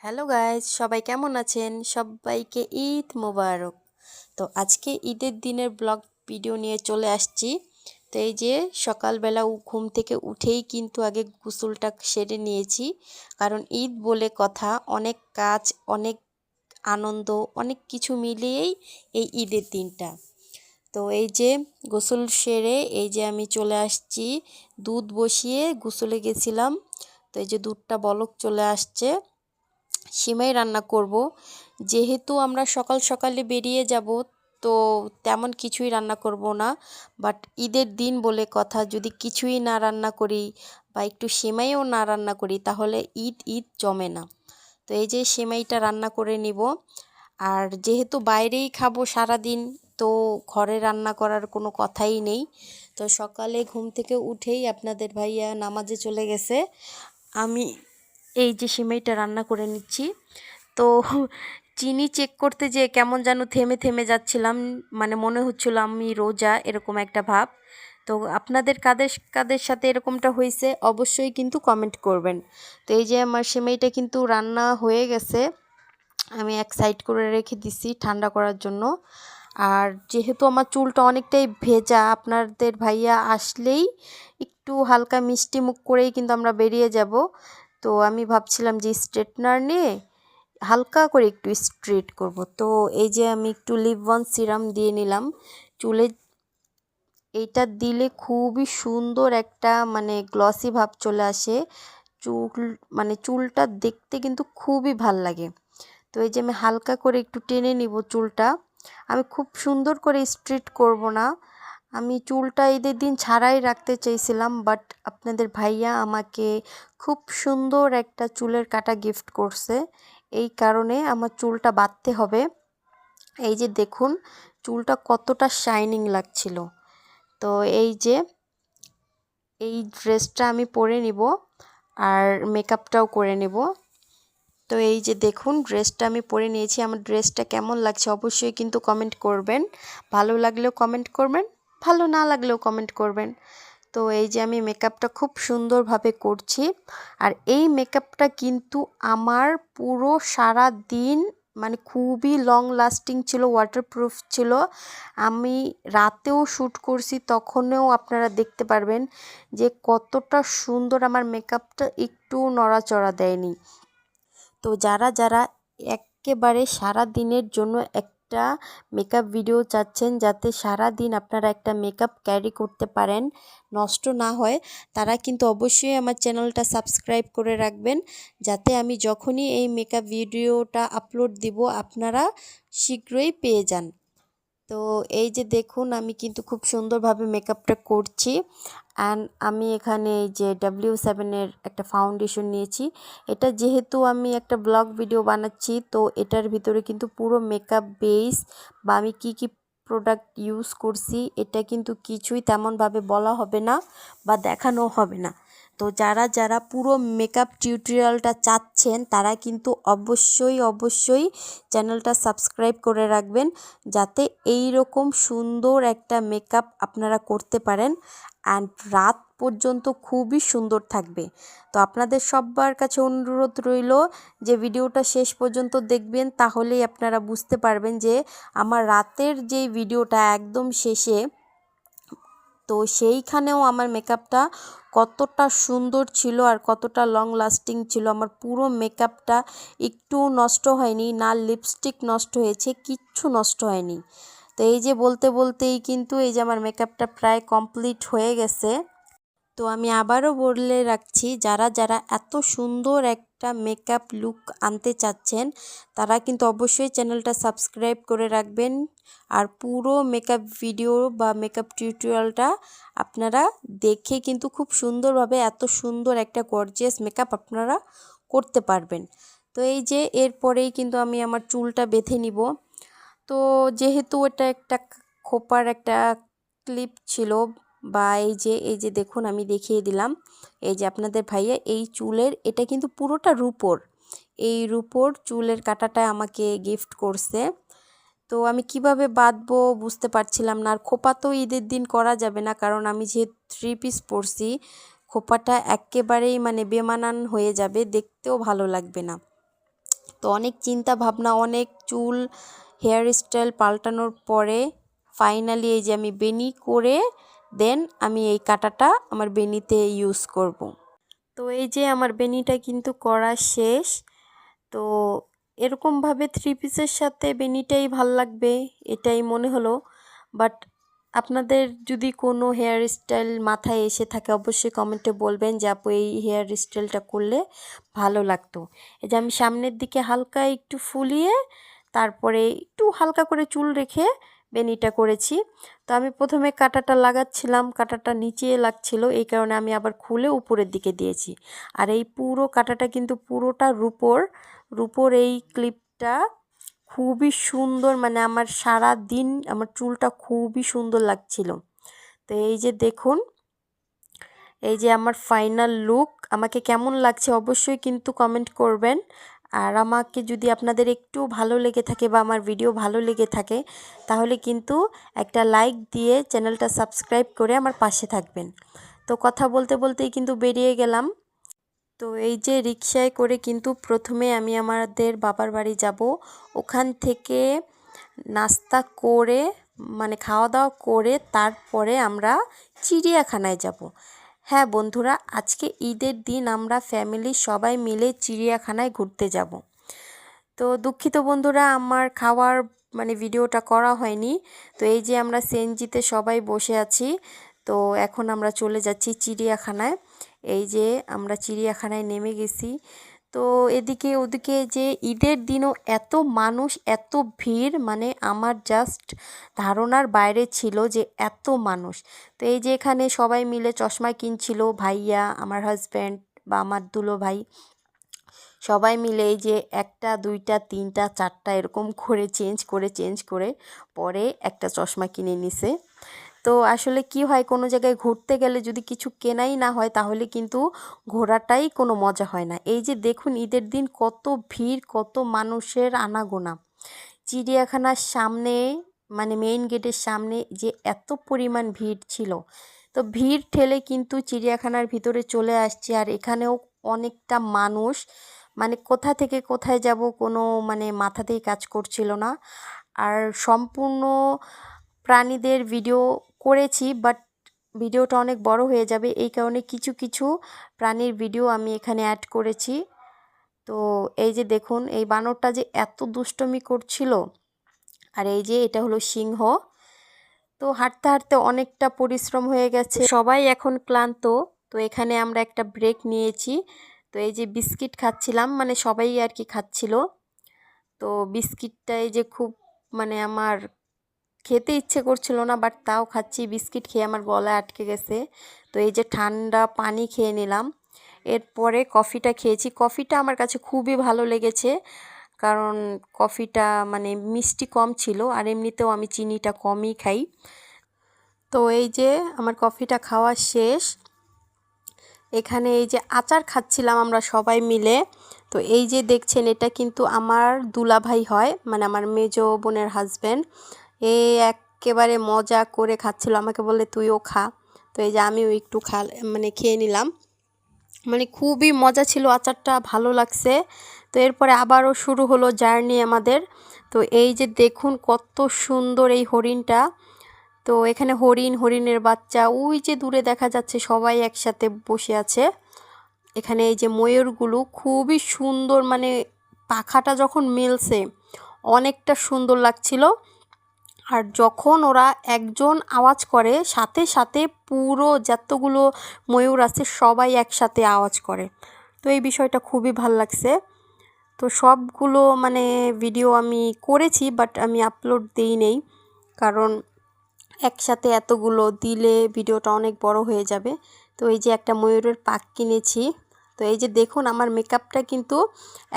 Hello guys, সবাই কেমন আছেন? সবাইকে ঈদ মোবারক। তো আজকে ঈদের দিনের ব্লগ ভিডিও নিয়ে চলে আসছি। তো এই যে সকালবেলা ঘুম থেকে উঠেই কিন্তু আগে গোসলটা সেরে নিয়েছি, কারণ ঈদ বলে কথা, অনেক কাজ, অনেক আনন্দ, অনেক কিছু মিলিয়েই এই ঈদের দিনটা। তো এই যে গোসল সেরে এই যে আমি চলে আসছি, দুধ বসিয়ে গোসলে গেছিলাম। তো এই যে দুধটা বলক চলে আসছে, সিমাই রান্না করব। যেহেতু আমরা সকাল সকালে বেরিয়ে যাব, তো তেমন কিছুই রান্না করব না। বাট ঈদের দিন বলে কথা, যদি কিছুই না রান্না করি বা একটু সিমাইও না রান্না করি তাহলে ঈদ ঈদ জমে না। তো এই যে সিমাইটা রান্না করে নিব। আর যেহেতু বাইরেই খাবো সারাদিন, তো ঘরে রান্না করার কোনো কথাই নেই। তো সকালে ঘুম থেকে উঠেই আপনাদের ভাইয়া নামাজে চলে গেছে, আমি এই যে সিমাইটা রান্না করে নিচ্ছি। তো চিনি চেক করতে যেয়ে কেমন যেন থেমে থেমে যাচ্ছিলাম, মানে মনে হচ্ছিল আমি রোজা, এরকম একটা ভাব। তো আপনাদের কাদের কাদের সাথে এরকমটা হয়েছে অবশ্যই কিন্তু কমেন্ট করবেন। তো এই যে আমার সিমাইটা কিন্তু রান্না হয়ে গেছে, আমি এক সাইড করে রেখে দিছি ঠান্ডা করার জন্য। আর যেহেতু আমার চুলটা অনেকটাই ভেজা, আপনাদের ভাইয়া আসলেই একটু হালকা মিষ্টি মুখ করেই কিন্তু আমরা বেরিয়ে যাব। তো আমি ভাবছিলাম যে স্ট্রেটনার নিয়ে হালকা করে একটু স্ট্রেট করব। তো এই যে আমি একটু লিপ বাম সিরাম দিয়ে নিলাম চুলে। এইটা দিলে খুবই সুন্দর একটা মানে গ্লসি ভাব চলে আসে, চুল মানে চুলটা দেখতে কিন্তু খুবই ভাল লাগে। তো এই যে আমি হালকা করে একটু টেনে নিব চুলটা। আমি খুব সুন্দর করে স্ট্রেট করব না, আমি চুলটা ঈদের দিন ছাড়াই রাখতে চাইছিলাম, বাট আপনাদের ভাইয়া আমাকে খুব সুন্দর একটা চুলের কাটা গিফট করছে, এই কারণে আমার চুলটা বাঁধতে হবে। এই যে দেখুন চুলটা কতটা শাইনিং লাগছিল। তো এই যে এই ড্রেসটা আমি পরে নিব আর মেকআপটাও করে নেব। তো এই যে দেখুন ড্রেসটা আমি পরে নিয়েছি, আমার ড্রেসটা কেমন লাগছে অবশ্যই কিন্তু কমেন্ট করবেন। ভালো লাগলেও কমেন্ট করবেন, ভালো না লাগলেও কমেন্ট করবেন। তো এই যে আমি মেকআপটা খুব সুন্দরভাবে করছি। আর এই মেকআপটা কিন্তু আমার পুরো সারা দিন মানে খুবই লং লাস্টিং ছিল, ওয়াটারপ্রুফ ছিল। আমি রাতেও শ্যুট করছি, তখনও আপনারা দেখতে পারবেন যে কতটা সুন্দর আমার মেকআপটা, একটু নড়াচড়া দেয়নি। তো যারা যারা একেবারে সারা দিনের জন্য একটা মেকআপ ভিডিও চাচ্ছেন, যাতে সারা দিন আপনারা একটা মেকআপ ক্যারি করতে পারেন, নষ্ট না হয়, তারা কিন্তু অবশ্যই আমার চ্যানেলটা সাবস্ক্রাইব করে রাখবেন, যাতে আমি যখনই এই মেকআপ ভিডিওটা আপলোড দিব আপনারা শীঘ্রই পেয়ে যান। তো এই যে দেখুন আমি কিন্তু খুব সুন্দরভাবে মেকআপটা করছি। অ্যান্ড আমি এখানে এই যে W7-এর একটা ফাউন্ডেশন নিয়েছি। এটা যেহেতু আমি একটা ব্লগ ভিডিও বানাচ্ছি, তো এটার ভিতরে কিন্তু পুরো মেকআপ বেস বা আমি কি কি প্রোডাক্ট ইউজ করছি এটা কিন্তু কিছুই তেমনভাবে বলা হবে না বা দেখানো হবে না। তো যারা যারা পুরো মেকআপ টিউটোরিয়ালটা চাচ্ছেন তারা কিন্তু অবশ্যই অবশ্যই চ্যানেলটা সাবস্ক্রাইব করে রাখবেন, যাতে এই রকম সুন্দর একটা মেকআপ আপনারা করতে পারেন অ্যান্ড রাত পর্যন্ত খুবই সুন্দর থাকবে। তো আপনাদের সবার কাছে অনুরোধ রইল যে ভিডিওটা শেষ পর্যন্ত দেখবেন, তাহলেই আপনারা বুঝতে পারবেন যে আমার রাতের যেই ভিডিওটা একদম শেষে, তো সেইখানেও আমার মেকআপটা কতটা সুন্দর ছিল আর কতটা লং লাস্টিং ছিল। আমার পুরো মেকআপটা একটু নষ্ট হয়নি, না লিপস্টিক নষ্ট হয়েছে, কিচ্ছু নষ্ট হয়নি। তো এই যে বলতে বলতেই কিন্তু এই যে আমার মেকআপটা প্রায় কমপ্লিট হয়ে গেছে। তো আমি আবারও বলে রাখছি, যারা যারা এত সুন্দর একটা মেকআপ লুক আনতে চাচ্ছেন তারা কিন্তু অবশ্যই চ্যানেলটা সাবস্ক্রাইব করে রাখবেন। আর পুরো মেকআপ ভিডিও বা মেকআপ টিউটোরিয়ালটা আপনারা দেখে কিন্তু খুব সুন্দরভাবে এত সুন্দর একটা গর্জিয়াস মেকআপ আপনারা করতে পারবেন। তো এই যে এরপরেই কিন্তু আমি আমার চুলটা বেঁধে নিব। তো যেহেতু এটা একটা খোপার একটা ক্লিপ ছিল, বা এই যে দেখুন আমি দেখিয়ে দিলাম, এই যে আপনাদের ভাইয়া এই চুলের এটা কিন্তু পুরোটা রূপোর, এই রূপোর চুলের কাঁটাটা আমাকে গিফট করছে। তো আমি কিভাবে বাঁধবো বুঝতে পারছিলাম না, আর খোপা তো ঈদের দিন করা যাবে না, কারণ আমি যে 3 পিস পরছি, খোপাটা একেবারেই মানে বেমানান হয়ে যাবে, দেখতেও ভালো লাগবে না। তো অনেক চিন্তা ভাবনা, অনেক চুল হেয়ার স্টাইল পাল্টানোর পরে ফাইনালি এই যে আমি বেনি করে দেন আমি এই কাটাটা আমার বেনিতে ইউজ করব। তো এই যে আমার বেনিটা কিন্তু করা শেষ। তো এরকমভাবে থ্রি পিসের সাথে বেনিটাই ভাল লাগবে এটাই মনে হলো। বাট আপনাদের যদি কোনো হেয়ার স্টাইল মাথায় এসে থাকে অবশ্যই কমেন্টে বলবেন যে আপু এই হেয়ার স্টাইলটা করলে ভালো লাগতো। এই যে আমি সামনের দিকে হালকা একটু ফুলিয়ে তারপরে একটু হালকা করে চুল রেখে বেনিটা করেছি। তো আমি প্রথমে কাটাটা লাগাচ্ছিলাম, কাটাটা নিচে লাগছিল, এই কারণে আমি আবার খুলে উপরের দিকে দিয়েছি। আর এই পুরো কাটাটা কিন্তু পুরোটা রূপোর এই ক্লিপটা খুবই সুন্দর, মানে আমার সারা দিন আমার চুলটা খুবই সুন্দর লাগছিল। তো এই যে দেখুন, এই যে আমার ফাইনাল লুক, আমাকে কেমন লাগছে অবশ্যই কিন্তু কমেন্ট করবেন। আর আমাকে যদি আপনাদের একটু ভালো লেগে থাকে বা আমার ভিডিও ভালো লেগে থাকে তাহলে কিন্তু একটা লাইক দিয়ে চ্যানেলটা সাবস্ক্রাইব করে আমার পাশে থাকবেন। তো কথা বলতে বলতেই কিন্তু বেরিয়ে গেলাম। তো এই যে রিকশায় করে কিন্তু প্রথমে আমি আমাদের বাবার বাড়ি যাব, ওখান থেকে নাস্তা করে মানে খাওয়া দাওয়া করে তারপরে আমরা চিড়িয়াখানায় যাব। হ্যাঁ বন্ধুরা, আজকে ঈদের দিন আমরা ফ্যামিলি সবাই মিলে চিড়িয়াখানায় ঘুরতে যাব। তো দুঃখিত বন্ধুরা, আমার খাওয়ার মানে ভিডিওটা করা হয়নি। তো এই যে আমরা সিএনজিতে সবাই বসে আছি, তো এখন আমরা চলে যাচ্ছি চিড়িয়াখানায়। এই যে আমরা চিড়িয়াখানায় নেমে গেছি। তো এদিকে ওদিকে যে ঈদের দিনও এত মানুষ, এত ভিড়, মানে আমার জাস্ট ধারণার বাইরে ছিল যে এত মানুষ। তো এই যে এখানে সবাই মিলে চশমা কিনছিল, ভাইয়া, আমার হাজব্যান্ড বা আমার দুলো ভাই, সবাই মিলে এই যে একটা দুইটা তিনটা চারটা এরকম করে চেঞ্জ করে পরে একটা চশমা কিনে নিছে। তো আসলে কি হয়, কোনো জায়গায় ঘুরতে গেলে যদি কিছু কেনাই না হয় তাহলে কিন্তু ঘোরাটাই কোনো মজা হয় না। এই যে দেখুন ঈদের দিন কত ভিড়, কত মানুষের আনাগোনা চিড়িয়াখানার সামনে, মানে মেইন গেটের সামনে যে এত পরিমাণ ভিড় ছিল। তো ভিড় ঠেলে কিন্তু চিড়িয়াখানার ভিতরে চলে আসছি। আর এখানেও অনেকটা মানুষ, মানে কোথা থেকে কোথায় যাব কোনো মানে মাথাতেই কাজ করছিল না। আর সম্পূর্ণ প্রাণীদের ভিডিও করেছি, বাট ভিডিওটা অনেক বড় হয়ে যাবে, এই কারণে কিছু কিছু প্রাণীর ভিডিও আমি এখানে অ্যাড করেছি। তো এই যে দেখুন এই বানরটা যে এত দুষ্টমি করছিল। আর এই যে এটা হলো সিংহ। তো হাঁটতে হাঁটতে অনেকটা পরিশ্রম হয়ে গেছে, সবাই এখন ক্লান্ত। তো এখানে আমরা একটা ব্রেক নিয়েছি। তো এই যে বিস্কিট খাচ্ছিলাম, মানে সবাই আর কি খাচ্ছিল। তো বিস্কিটটা এই যে খুব মানে আমার খেতে ইচ্ছে করছিল না, বাট তাও খাচ্ছি, বিস্কিট খেয়ে আমার গলায় আটকে গেছে। তো এই যে ঠান্ডা পানি খেয়ে নিলাম, এরপরে কফিটা খেয়েছি। কফিটা আমার কাছে খুবই ভালো লেগেছে, কারণ কফিটা মানে মিষ্টি কম ছিল, আর এমনিতেও আমি চিনিটা কমই খাই। তো এই যে আমার কফিটা খাওয়া শেষ। এখানে এই যে আচার খাচ্ছিলাম আমরা সবাই মিলে। তো এই যে দেখছেন এটা কিন্তু আমার দুলাভাই হয়, মানে আমার মেজো বোনের হাজব্যান্ড। একেবারে মজা করে খাচ্ছিল, আমাকে বলে তুইও খা। তো এই যে আমিও একটু মানে খেয়ে নিলাম, মানে খুবই মজা ছিল, আচারটা ভালো লাগছে। তো এরপরে আবারও শুরু হলো জার্নি আমাদের। তো এই যে দেখুন কত সুন্দর এই হরিণটা। তো এখানে হরিণের বাচ্চা ওই যে দূরে দেখা যাচ্ছে, সবাই একসাথে বসে আছে। এখানে এই যে ময়ূরগুলো খুবই সুন্দর, মানে পাখাটা যখন মেলছে অনেকটা সুন্দর লাগছিল। আর যখন ওরা একজন আওয়াজ করে সাথে সাথে পুরো যতগুলো ময়ূর আছে সবাই একসাথে আওয়াজ করে। তো এই বিষয়টা খুবই ভাল লাগছে। তো সবগুলো মানে ভিডিও আমি করেছি, বাট আমি আপলোড দিই নেই, কারণ একসাথে এতগুলো দিলে ভিডিওটা অনেক বড় হয়ে যাবে। তো এই যে একটা ময়ূরের পাখ কিনেছি। তো এই যে দেখুন আমার মেকআপটা কিন্তু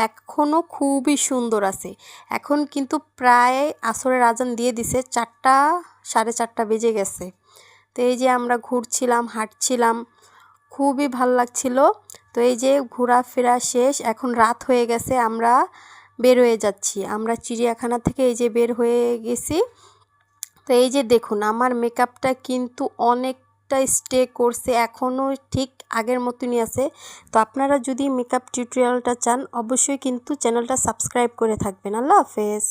এখনও খুবই সুন্দর আছে। এখন কিন্তু প্রায় আসরের আজান দিয়ে দিছে, 4টা 4:30 বেজে গেছে। তো এই যে আমরা ঘুরছিলাম, হাঁটছিলাম, খুবই ভাল লাগছিল। তো এই যে ঘোরাফেরা শেষ, এখন রাত হয়ে গেছে, আমরা বের হয়ে যাচ্ছি। আমরা চিড়িয়াখানা থেকে এই যে বের হয়ে গেছি। তো এই যে দেখুন আমার মেকআপটা কিন্তু অনেকটা অনেকটা স্টে করছে, এখনও ঠিক আগের মতনই আছে। তো আপনারা যদি মেকআপ টিউটোরিয়ালটা চান অবশ্যই কিন্তু চ্যানেলটা সাবস্ক্রাইব করে থাকবেন। আল্লাহ হাফেজ।